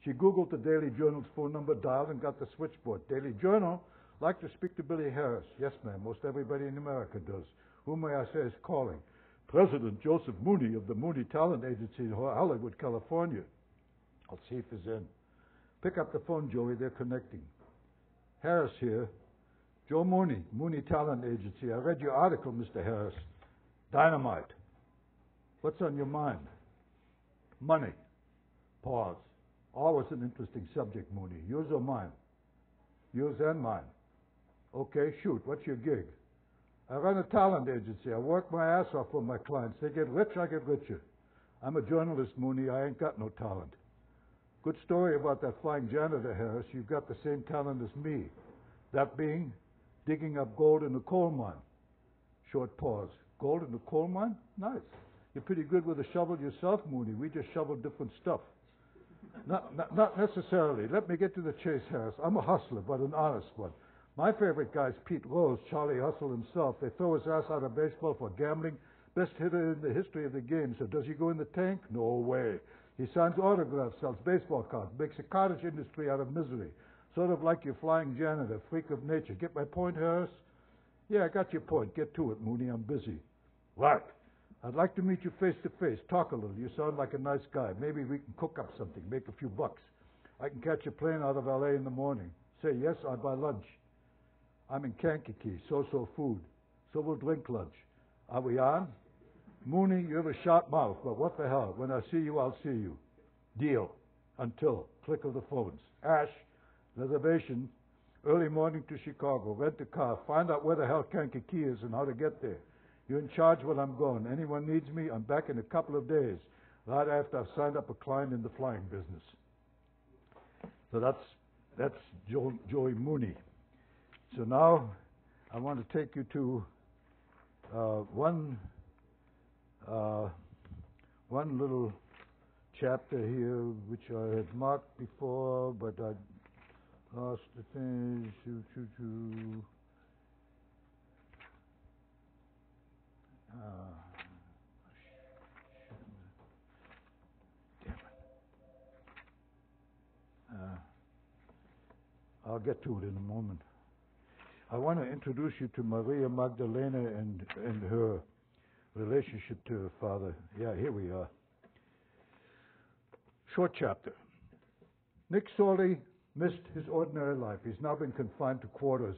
She Googled the Daily Journal's phone number, dialed, and got the switchboard. Daily Journal, like to speak to Billy Harris. Yes, ma'am. Most everybody in America does. Who may I say is calling? President Joseph Mooney of the Mooney Talent Agency in Hollywood, California. I'll see if he's in. Pick up the phone, Joey. They're connecting. Harris here. Joe Mooney, Mooney Talent Agency. I read your article, Mr. Harris. Dynamite. What's on your mind? Money. Pause. Always an interesting subject, Mooney. Yours or mine? Yours and mine. Okay, shoot. What's your gig? I run a talent agency. I work my ass off for my clients. They get rich, I get richer. I'm a journalist, Mooney. I ain't got no talent. Good story about that flying janitor, Harris. You've got the same talent as me. That being digging up gold in a coal mine. Short pause. Gold in a coal mine? Nice. You're pretty good with a shovel yourself, Mooney. We just shovel different stuff. Not necessarily. Let me get to the chase, Harris. I'm a hustler, but an honest one. My favorite guy's Pete Rose, Charlie Hustle himself. They throw his ass out of baseball for gambling. Best hitter in the history of the game. So does he go in the tank? No way. He signs autographs, sells baseball cards, makes a cottage industry out of misery. Sort of like your flying janitor, freak of nature. Get my point, Harris? Yeah, I got your point. Get to it, Mooney. I'm busy. Right. I'd like to meet you face to face. Talk a little. You sound like a nice guy. Maybe we can cook up something, make a few bucks. I can catch a plane out of L.A. in the morning. Say yes, I'll buy lunch. I'm in Kankakee, so food. So we'll drink lunch. Are we on? Mooney, you have a sharp mouth, but what the hell? When I see you, I'll see you. Deal. Until. Click of the phones. Ash, reservation, early morning to Chicago. Rent a car. Find out where the hell Kankakee is and how to get there. You're in charge when I'm going. Anyone needs me, I'm back in a couple of days, right after I've signed up a client in the flying business. So that's Joey Mooney. So now I want to take you to one little chapter here, which I had marked before, but I lost the thing. Damn it. I'll get to it in a moment. I want to introduce you to Maria Magdalena and her relationship to her father. Yeah, here we are. Short chapter. Nick Sorley missed his ordinary life. He's now been confined to quarters.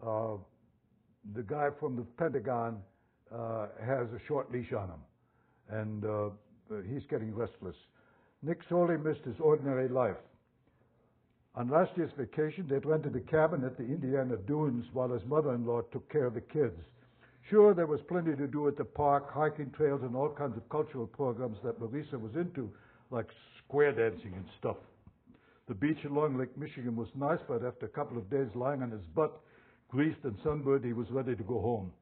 The guy from the Pentagon has a short leash on him, and he's getting restless. Nick Sorley missed his ordinary life. On last year's vacation, they'd rented a cabin at the Indiana Dunes while his mother-in-law took care of the kids. Sure, there was plenty to do at the park, hiking trails, and all kinds of cultural programs that Marisa was into, like square dancing and stuff. The beach along Lake Michigan was nice, but after a couple of days lying on his butt, greased and sunburned, he was ready to go home.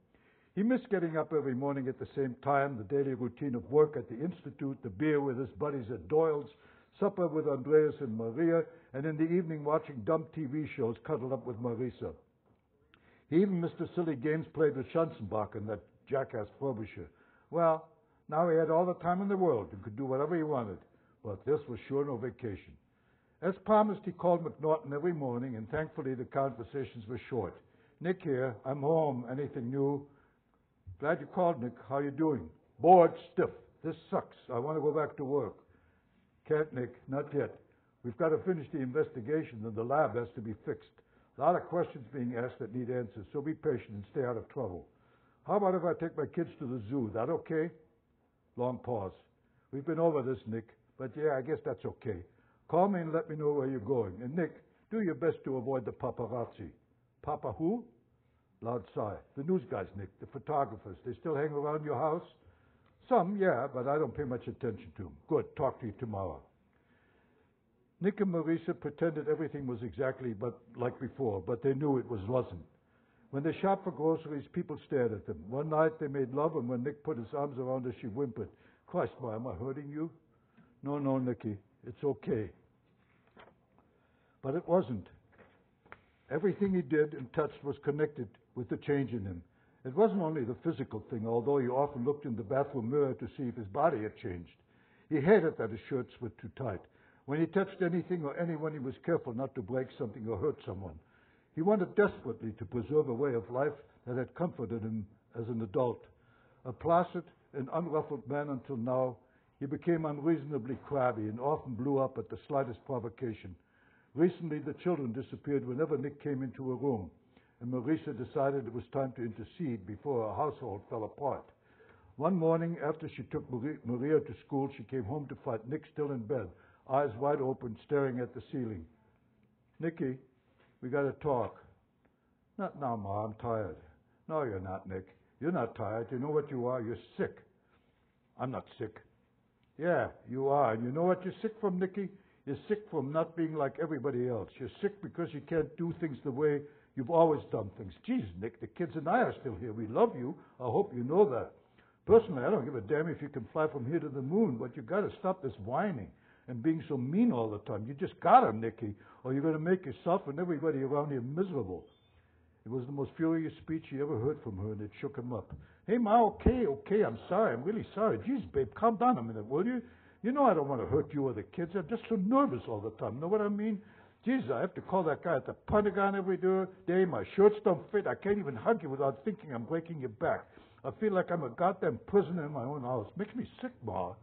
He missed getting up every morning at the same time, the daily routine of work at the Institute, the beer with his buddies at Doyle's, supper with Andreas and Maria, and in the evening watching dumb TV shows cuddled up with Marisa. He even missed the silly games played with Schanzenbach, that jackass Frobisher. Well, now he had all the time in the world and could do whatever he wanted. But this was sure no vacation. As promised, he called McNaughton every morning, and thankfully the conversations were short. Nick here. I'm home. Anything new? Glad you called, Nick. How you doing? Bored, stiff. This sucks. I want to go back to work. Can't, Nick. Not yet. We've got to finish the investigation, and the lab has to be fixed. A lot of questions being asked that need answers, so be patient and stay out of trouble. How about if I take my kids to the zoo? That okay? Long pause. We've been over this, Nick, but yeah, I guess that's okay. Call me and let me know where you're going. And Nick, do your best to avoid the paparazzi. Papa who? Loud sigh. The news guys, Nick, the photographers. They still hang around your house? Some, yeah, but I don't pay much attention to them. Good. Talk to you tomorrow. Nick and Marisa pretended everything was exactly like before, but they knew it wasn't. When they shopped for groceries, people stared at them. One night they made love, and when Nick put his arms around her, she whimpered, Christ, Ma, am I hurting you? No, Nicky, it's okay. But it wasn't. Everything he did and touched was connected with the change in him. It wasn't only the physical thing, although he often looked in the bathroom mirror to see if his body had changed. He hated that his shirts were too tight. When he touched anything or anyone, he was careful not to break something or hurt someone. He wanted desperately to preserve a way of life that had comforted him as an adult. A placid and unruffled man until now, he became unreasonably crabby and often blew up at the slightest provocation. Recently, the children disappeared whenever Nick came into a room, and Marisa decided it was time to intercede before her household fell apart. One morning, after she took Maria to school, she came home to find Nick still in bed, eyes wide open, staring at the ceiling. "Nicky, we got to talk." "Not now, Ma, I'm tired." "No, you're not, Nick. You're not tired. You know what you are? You're sick." "I'm not sick." "Yeah, you are. And you know what you're sick from, Nicky? You're sick from not being like everybody else. You're sick because you can't do things the way you've always done things. Geez, Nick, the kids and I are still here. We love you. I hope you know that. Personally, I don't give a damn if you can fly from here to the moon, but you got to stop this whining and being so mean all the time. You just got to, Nicky, or you're going to make yourself and everybody around here miserable." It was the most furious speech he ever heard from her, and it shook him up. "Hey, Ma, okay, I'm sorry. I'm really sorry. Geez, babe, calm down a minute, will you? You know I don't want to hurt you or the kids. I'm just so nervous all the time. Know what I mean? Geez, I have to call that guy at the Pentagon every day. My shirts don't fit. I can't even hug you without thinking I'm breaking your back. I feel like I'm a goddamn prisoner in my own house. Makes me sick, Ma.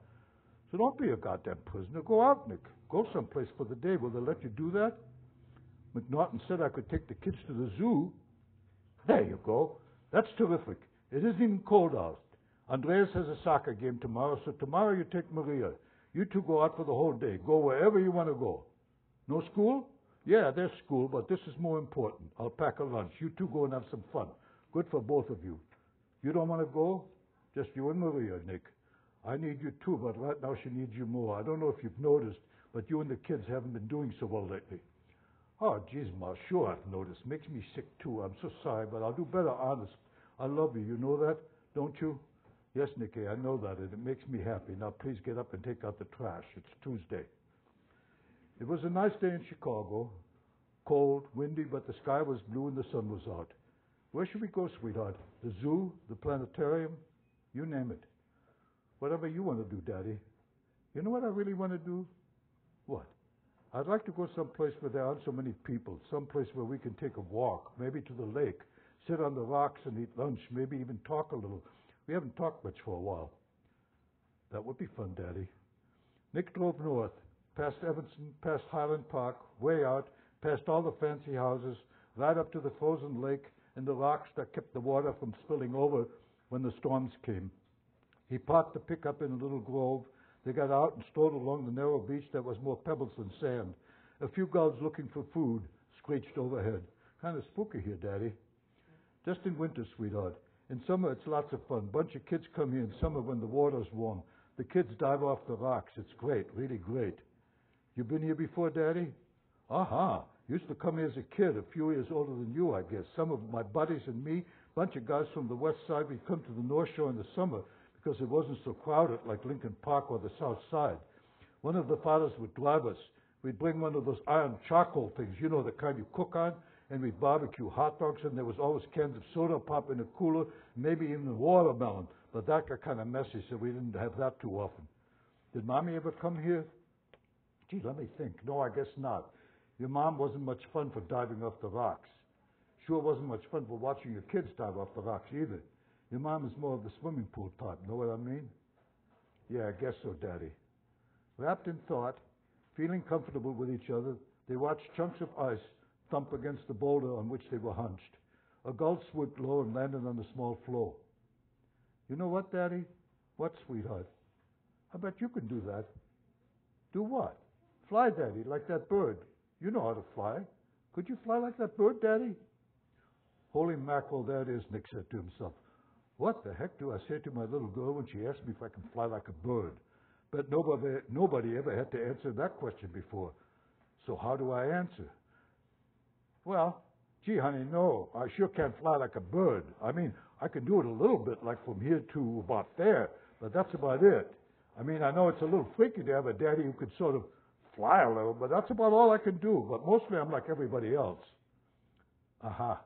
So don't be a goddamn prisoner. Go out, Nick. Go someplace for the day. Will they let you do that? McNaughton said I could take the kids to the zoo." "There you go. That's terrific. It isn't even cold out. Andreas has a soccer game tomorrow, so tomorrow you take Maria. You two go out for the whole day. Go wherever you want to go." "No school?" "Yeah, there's school, but this is more important. I'll pack a lunch. You two go and have some fun. Good for both of you. You don't want to go? Just you and Maria, Nick. I need you too, but right now she needs you more. I don't know if you've noticed, but you and the kids haven't been doing so well lately." "Oh, geez, Ma, sure I've noticed. Makes me sick too. I'm so sorry, but I'll do better, honest. I love you. You know that, don't you?" "Yes, Nicky, I know that, and it makes me happy. Now please get up and take out the trash. It's Tuesday." It was a nice day in Chicago. Cold, windy, but the sky was blue and the sun was out. "Where should we go, sweetheart? The zoo? The planetarium? You name it." "Whatever you want to do, Daddy." "You know what I really want to do?" "What?" "I'd like to go someplace where there aren't so many people, someplace where we can take a walk, maybe to the lake, sit on the rocks and eat lunch, maybe even talk a little. We haven't talked much for a while." "That would be fun, Daddy." Nick drove north, past Evanston, past Highland Park, way out, past all the fancy houses, right up to the frozen lake and the rocks that kept the water from spilling over when the storms came. He parked the pickup in a little grove. They got out and strolled along the narrow beach that was more pebbles than sand. A few gulls looking for food screeched overhead. "Kind of spooky here, Daddy." "Just in winter, sweetheart. In summer, it's lots of fun. Bunch of kids come here in summer when the water's warm. The kids dive off the rocks. It's great, really great." "You been here before, Daddy?" "Uh-huh. Used to come here as a kid, a few years older than you, I guess. Some of my buddies and me, bunch of guys from the west side, we'd come to the North Shore in the summer because it wasn't so crowded like Lincoln Park or the South Side. One of the fathers would drive us. We'd bring one of those iron charcoal things, you know, the kind you cook on, and we'd barbecue hot dogs, and there was always cans of soda pop in the cooler, maybe even a watermelon. But that got kind of messy, so we didn't have that too often. Did Mommy ever come here? Gee, let me think. No, I guess not. Your mom wasn't much fun for diving off the rocks. Sure wasn't much fun for watching your kids dive off the rocks either. Your mom is more of the swimming pool type, know what I mean? Yeah, I guess so, Daddy. Wrapped in thought, feeling comfortable with each other, they watched chunks of ice thump against the boulder on which they were hunched. A gull swooped low and landed on the small floe. You know what, Daddy? What, sweetheart? I bet you can do that. Do what? Fly, Daddy, like that bird. You know how to fly. Could you fly like that bird, Daddy? Holy mackerel, that is, Nick said to himself. What the heck do I say to my little girl when she asks me if I can fly like a bird? Bet nobody ever had to answer that question before. So how do I answer? Well, gee, honey, no, I sure can't fly like a bird. I mean, I can do it a little bit, like from here to about there, but that's about it. I mean, I know it's a little freaky to have a daddy who could sort of fly a little, but that's about all I can do. But mostly I'm like everybody else. Aha.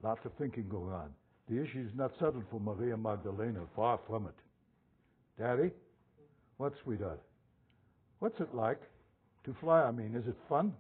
Lots of thinking going on. The issue is not settled for Maria Magdalena, far from it. Daddy? What, sweetheart? What's it like to fly? I mean, is it fun?